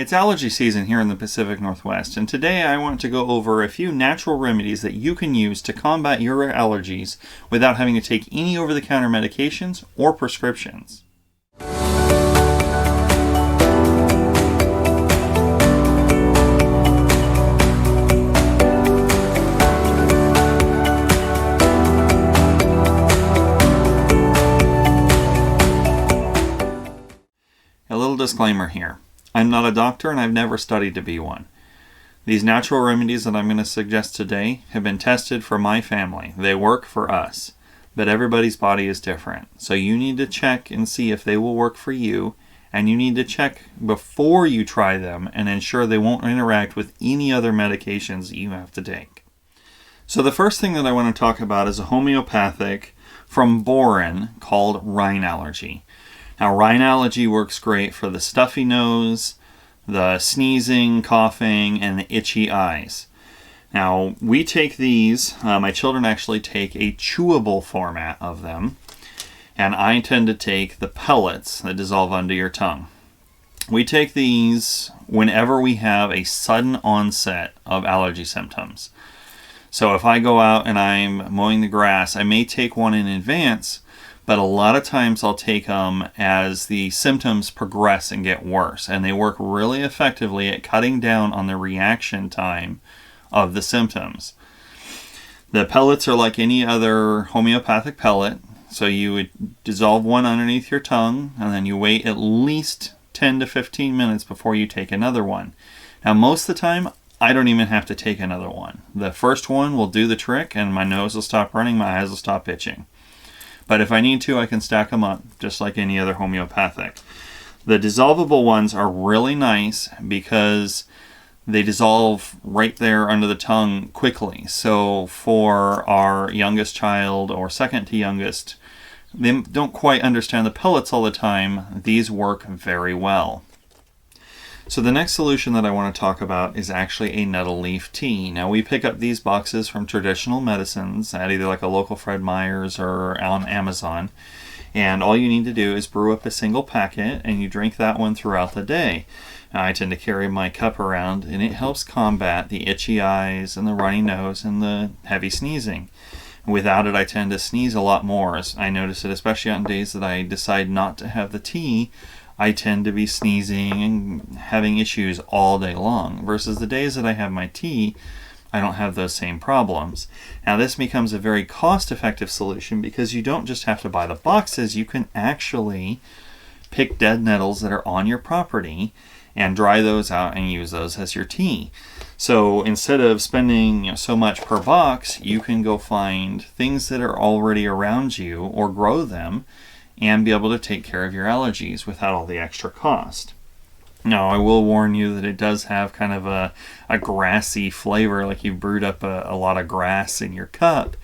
It's allergy season here in the Pacific Northwest, and today I want to go over a few natural remedies that you can use to combat your allergies without having to take any over-the-counter medications or prescriptions. A little disclaimer here. I'm not a doctor and I've never studied to be one. These natural remedies that I'm going to suggest today have been tested for my family. They work for us, but everybody's body is different. So you need to check and see if they will work for you, and you need to check before you try them and ensure they won't interact with any other medications that you have to take. So the first thing that I want to talk about is a homeopathic from Boren called Allergy. Now, Allergy works great for the stuffy nose, the sneezing, coughing, and the itchy eyes. Now, we take these, my children actually take a chewable format of them, and I tend to take the pellets that dissolve under your tongue. We take these whenever we have a sudden onset of allergy symptoms. So if I go out and I'm mowing the grass, I may take one in advance, but a lot of times I'll take them as the symptoms progress and get worse. And they work really effectively at cutting down on the reaction time of the symptoms. The pellets are like any other homeopathic pellet. So you would dissolve one underneath your tongue, and then you wait at least 10 to 15 minutes before you take another one. Now, most of the time, I don't even have to take another one. The first one will do the trick, and my nose will stop running, my eyes will stop itching. But if I need to, I can stack them up, just like any other homeopathic. The dissolvable ones are really nice because they dissolve right there under the tongue quickly. So for our youngest child or second to youngest, they don't quite understand the pellets all the time. These work very well. So the next solution that I want to talk about is actually a nettle leaf tea. Now, we pick up these boxes from traditional medicines at either like a local Fred Meyer's or on Amazon. And all you need to do is brew up a single packet and you drink that one throughout the day. Now, I tend to carry my cup around, and it helps combat the itchy eyes and the runny nose and the heavy sneezing. Without it, I tend to sneeze a lot more. I notice it especially on days that I decide not to have the tea. I tend to be sneezing and having issues all day long, versus the days that I have my tea, I don't have those same problems. Now, this becomes a very cost-effective solution because you don't just have to buy the boxes, you can actually pick dead nettles that are on your property and dry those out and use those as your tea. So instead of spending so much per box, you can go find things that are already around you or grow them and be able to take care of your allergies without all the extra cost. Now, I will warn you that it does have kind of a grassy flavor, like you've brewed up a lot of grass in your cup,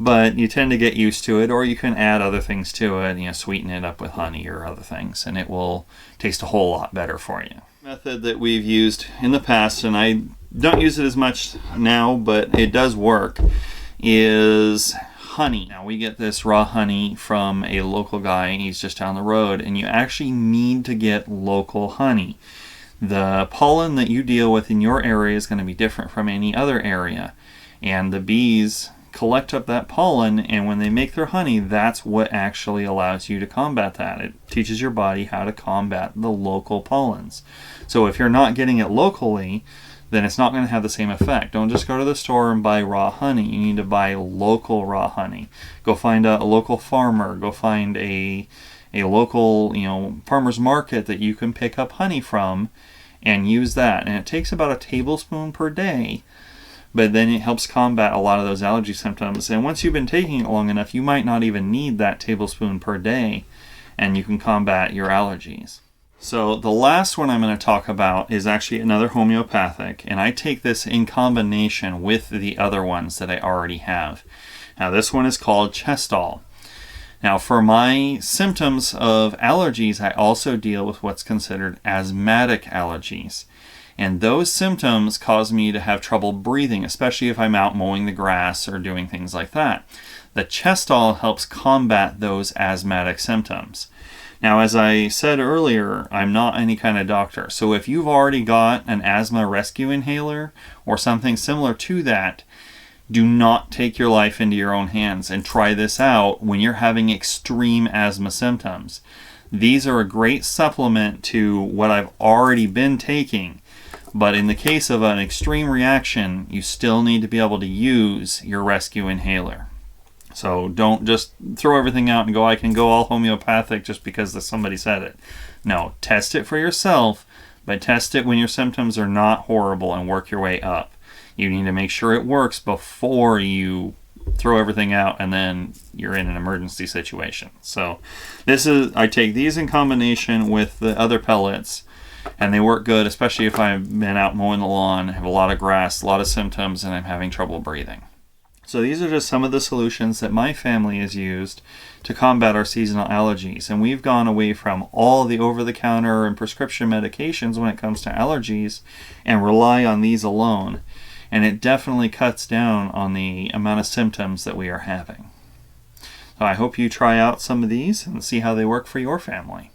but you tend to get used to it, or you can add other things to it, sweeten it up with honey or other things, and it will taste a whole lot better for you. Method that we've used in the past, and I don't use it as much now, but it does work, is honey. Now, we get this raw honey from a local guy. He's just down the road, and you actually need to get local honey. The pollen that you deal with in your area is going to be different from any other area, and the bees collect up that pollen, and when they make their honey, that's what actually allows you to combat that. It teaches your body how to combat the local pollens. So if you're not getting it locally, then it's not going to have the same effect. Don't just go to the store and buy raw honey. You need to buy local raw honey. Go find a local farmer. Go find a local farmer's market that you can pick up honey from and use that. And it takes about a tablespoon per day, but then it helps combat a lot of those allergy symptoms. And once you've been taking it long enough, you might not even need that tablespoon per day, and you can combat your allergies. So the last one I'm going to talk about is actually another homeopathic, and I take this in combination with the other ones that I already have. Now, this one is called Chestol. Now, for my symptoms of allergies, I also deal with what's considered asthmatic allergies. And those symptoms cause me to have trouble breathing, especially if I'm out mowing the grass or doing things like that. The Chestol helps combat those asthmatic symptoms. Now, as I said earlier, I'm not any kind of doctor. So if you've already got an asthma rescue inhaler or something similar to that, do not take your life into your own hands and try this out when you're having extreme asthma symptoms. These are a great supplement to what I've already been taking, but in the case of an extreme reaction, you still need to be able to use your rescue inhaler. So don't just throw everything out and go, I can go all homeopathic just because somebody said it. No, test it for yourself, but test it when your symptoms are not horrible and work your way up. You need to make sure it works before you throw everything out and then you're in an emergency situation. So I take these in combination with the other pellets, and they work good, especially if I've been out mowing the lawn, have a lot of grass, a lot of symptoms, and I'm having trouble breathing. So these are just some of the solutions that my family has used to combat our seasonal allergies. And we've gone away from all the over-the-counter and prescription medications when it comes to allergies and rely on these alone. And it definitely cuts down on the amount of symptoms that we are having. So I hope you try out some of these and see how they work for your family.